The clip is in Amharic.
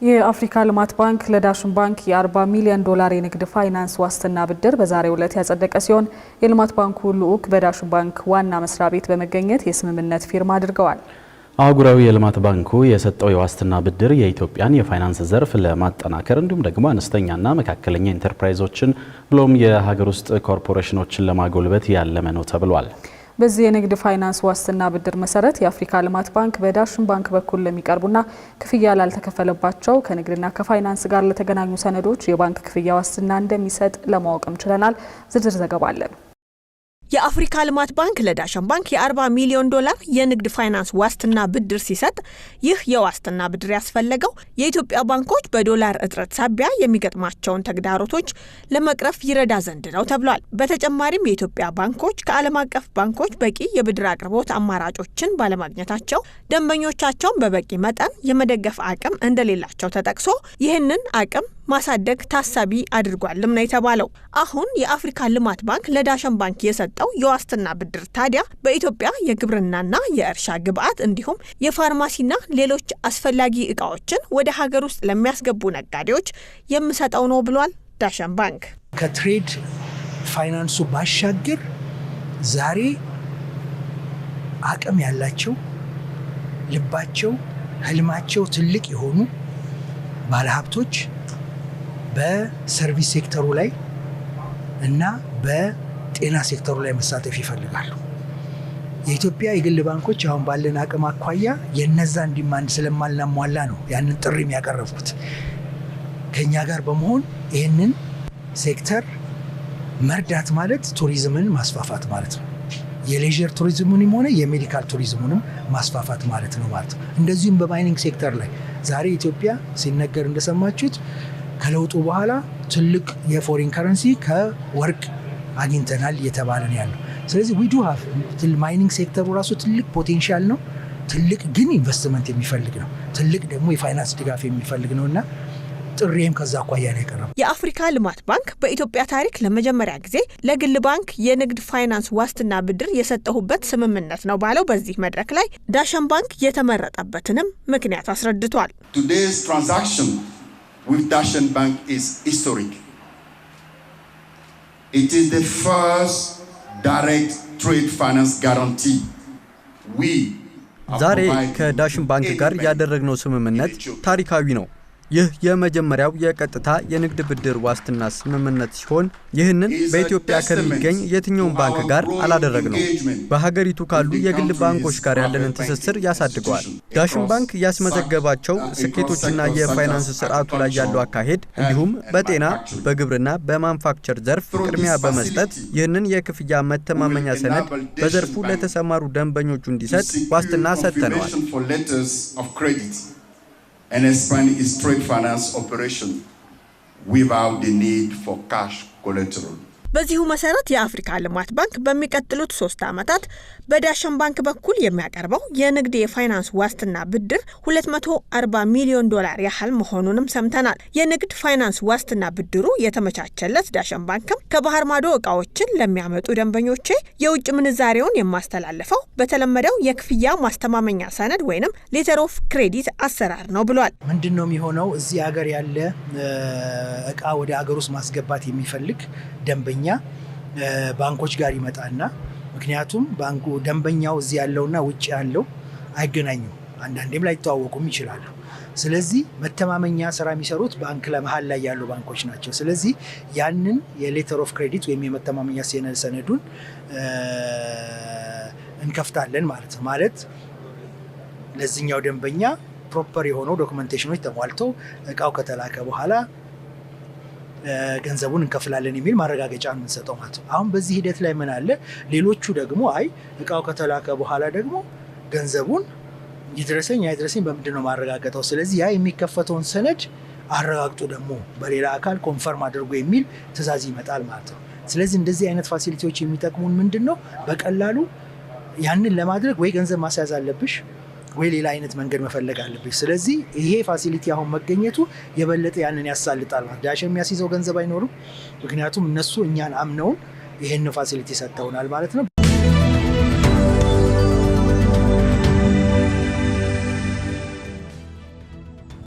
የአፍሪካ ልማት ባንክ ለዳሽን ባንክ የ40 ሚሊዮን ዶላር የንግድ ፋይናንስ ዋስትና ብድር በዛሬው ዕለት ያጸደቀ ሲሆን የልማት ባንኩ ልዑክ በዳሽን ባንክ ዋና መስሪያ ቤት በመገኘት የስምምነት ፊርማ አድርገዋል። አህጉራዊ የልማት ባንኩ የሰጠው የዋስትና ብድር የኢትዮጵያን የፋይናንስ ዘርፍ ለማጠናከር እንዲሁም ደግሞ አነስተኛና መካከለኛ ኢንተርፕራይዞችን ብሎም የሀገር ውስጥ ኮርፖሬሽኖችን ለማጎልበት ያለመ ነው ተብሏል። በዚህ የንግድ ፋይናንስ ዋስትና ብድር መሰረት የአፍሪካ ልማት ባንክ በዳሽን ባንክ በኩል ለሚቀርቡና ክፍያ ላልተከፈለባቸው ከንግድና ከፋይናንስ ጋር ለተገናኙ ሰነዶች የባንክ ክፍያ ዋስትና እንደሚሰጥ ለማወቅም ችለናል። ዝርዝር ዘገባ አለን። የአፍሪካ ልማት ባንክ ለዳሽን ባንክ የ40 ሚሊዮን ዶላር የንግድ ፋይናንስ ዋስትና ብድር ሲሰጥ ይህ የዋስትና ብድር ያስፈለገው የኢትዮጵያ ባንኮች በዶላር እጥረት ሳቢያ የሚገጥማቸውን ተግዳሮቶች ለመቅረፍ ይረዳ ዘንድ ነው ተብሏል። በተጨማሪም የኢትዮጵያ ባንኮች ከዓለም አቀፍ ባንኮች በቂ የብድር አቅርቦት አማራጮችን ባለማግኘታቸው ደንበኞቻቸውን በበቂ መጠን የመደገፍ አቅም እንደሌላቸው ተጠቅሶ ይህንን አቅም ማሳደግ ታሳቢ አድርጓልም ነው የተባለው። አሁን የአፍሪካ ልማት ባንክ ለዳሽን ባንክ የሰጠው የዋስትና ብድር ታዲያ በኢትዮጵያ የግብርናና የእርሻ ግብዓት እንዲሁም የፋርማሲና ሌሎች አስፈላጊ እቃዎችን ወደ ሀገር ውስጥ ለሚያስገቡ ነጋዴዎች የሚሰጠው ነው ብሏል ዳሽን ባንክ። ከትሬድ ፋይናንሱ ባሻገር ዛሬ አቅም ያላቸው ልባቸው ህልማቸው ትልቅ የሆኑ ባለሀብቶች በሰርቪስ ሴክተሩ ላይ እና በጤና ሴክተሩ ላይ መሳተፍ ይፈልጋሉ። የኢትዮጵያ የግል ባንኮች አሁን ባለን አቅም አኳያ የነዛን ዲማንድ ስለማናሟላ ነው ያንን ጥሪ የሚያቀርቡት። ከኛ ጋር በመሆን ይህንን ሴክተር መርዳት ማለት ቱሪዝምን ማስፋፋት ማለት ነው። የሌጀር ቱሪዝሙንም ሆነ የሜዲካል ቱሪዝሙንም ማስፋፋት ማለት ነው ማለት ነው። እንደዚሁም በማይኒንግ ሴክተር ላይ ዛሬ ኢትዮጵያ ሲነገር እንደሰማችሁት ከለውጡ በኋላ ትልቅ የፎሪን ከረንሲ ከወርቅ አግኝተናል እየተባለ ነው ያለው። ስለዚህ we do have ማይኒንግ ሴክተሩ ራሱ ትልቅ ፖቴንሻል ነው። ትልቅ ግን ኢንቨስትመንት የሚፈልግ ነው። ትልቅ ደግሞ የፋይናንስ ድጋፍ የሚፈልግ ነውና ጥሪም ከዛ አኳያ ነው የቀረበው። የአፍሪካ ልማት ባንክ በኢትዮጵያ ታሪክ ለመጀመሪያ ጊዜ ለግል ባንክ የንግድ ፋይናንስ ዋስትና ብድር የሰጠሁበት ስምምነት ነው ባለው በዚህ መድረክ ላይ ዳሽን ባንክ የተመረጠበትንም ምክንያት አስረድቷል። Today's transaction with Dashen Bank is historic. It is the first direct trade finance guarantee ዛሬ ከዳሽን ባንክ ጋር ያደረግነው ስምምነት ታሪካዊ ነው። ይህ የመጀመሪያው የቀጥታ የንግድ ብድር ዋስትና ስምምነት ሲሆን ይህንን በኢትዮጵያ ከሚገኝ የትኛውም ባንክ ጋር አላደረግነው። በሀገሪቱ ካሉ የግል ባንኮች ጋር ያለንን ትስስር ያሳድገዋል። ዳሽን ባንክ ያስመዘገባቸው ስኬቶችና የፋይናንስ ስርዓቱ ላይ ያለው አካሄድ እንዲሁም በጤና፣ በግብርና፣ በማኑፋክቸር ዘርፍ ቅድሚያ በመስጠት ይህንን የክፍያ መተማመኛ ሰነድ በዘርፉ ለተሰማሩ ደንበኞቹ እንዲሰጥ ዋስትና ሰጥተነዋል። and expand its trade finance operation without the need for cash collateral. በዚሁ መሰረት የአፍሪካ ልማት ባንክ በሚቀጥሉት 3 ዓመታት በዳሽን ባንክ በኩል የሚያቀርበው የንግድ የፋይናንስ ዋስትና ብድር 240 ሚሊዮን ዶላር ያህል መሆኑንም ሰምተናል። የንግድ ፋይናንስ ዋስትና ብድሩ የተመቻቸለት ዳሽን ባንክም ከባህር ማዶ እቃዎችን ለሚያመጡ ደንበኞቼ የውጭ ምንዛሬውን የማስተላልፈው በተለመደው የክፍያ ማስተማመኛ ሰነድ ወይንም ሌተር ኦፍ ክሬዲት አሰራር ነው ብሏል። ምንድነው የሚሆነው? እዚህ ሀገር ያለ እቃ ወደ ሀገር ውስጥ ማስገባት የሚፈልግ ደንበኛ ባንኮች ጋር ይመጣና ምክንያቱም ባንኩ ደንበኛው እዚህ ያለውና ውጭ ያለው አይገናኙም፣ አንዳንዴም ላይ ተዋወቁም ይችላሉ። ስለዚህ መተማመኛ ስራ የሚሰሩት ባንክ ለመሃል ላይ ያሉ ባንኮች ናቸው። ስለዚህ ያንን የሌተር ኦፍ ክሬዲት ወይም የመተማመኛ ሰነዱን እንከፍታለን ማለት ነው። ማለት ለዚህኛው ደንበኛ ፕሮፐር የሆነው ዶክመንቴሽኖች ተሟልተው እቃው ከተላከ በኋላ ገንዘቡን እንከፍላለን የሚል ማረጋገጫ ነው የምንሰጠው ማለት ነው። አሁን በዚህ ሂደት ላይ ምን አለ? ሌሎቹ ደግሞ አይ እቃው ከተላከ በኋላ ደግሞ ገንዘቡን ይድረሰኝ አይድረሰኝ በምንድነው ማረጋገጠው? ስለዚህ ያ የሚከፈተውን ሰነድ አረጋግጡ ደግሞ በሌላ አካል ኮንፈርም አድርጎ የሚል ትዕዛዝ ይመጣል ማለት ነው። ስለዚህ እንደዚህ አይነት ፋሲሊቲዎች የሚጠቅሙን ምንድነው? በቀላሉ ያንን ለማድረግ ወይ ገንዘብ ማስያዝ አለብሽ ወይ ሌላ አይነት መንገድ መፈለግ አለብሽ። ስለዚህ ይሄ ፋሲሊቲ አሁን መገኘቱ የበለጠ ያንን ያሳልጣል ማለት ዳሽን የሚያስይዘው ገንዘብ አይኖርም። ምክንያቱም እነሱ እኛን አምነውን ይሄን ፋሲሊቲ ሰጥተውናል ማለት ነው።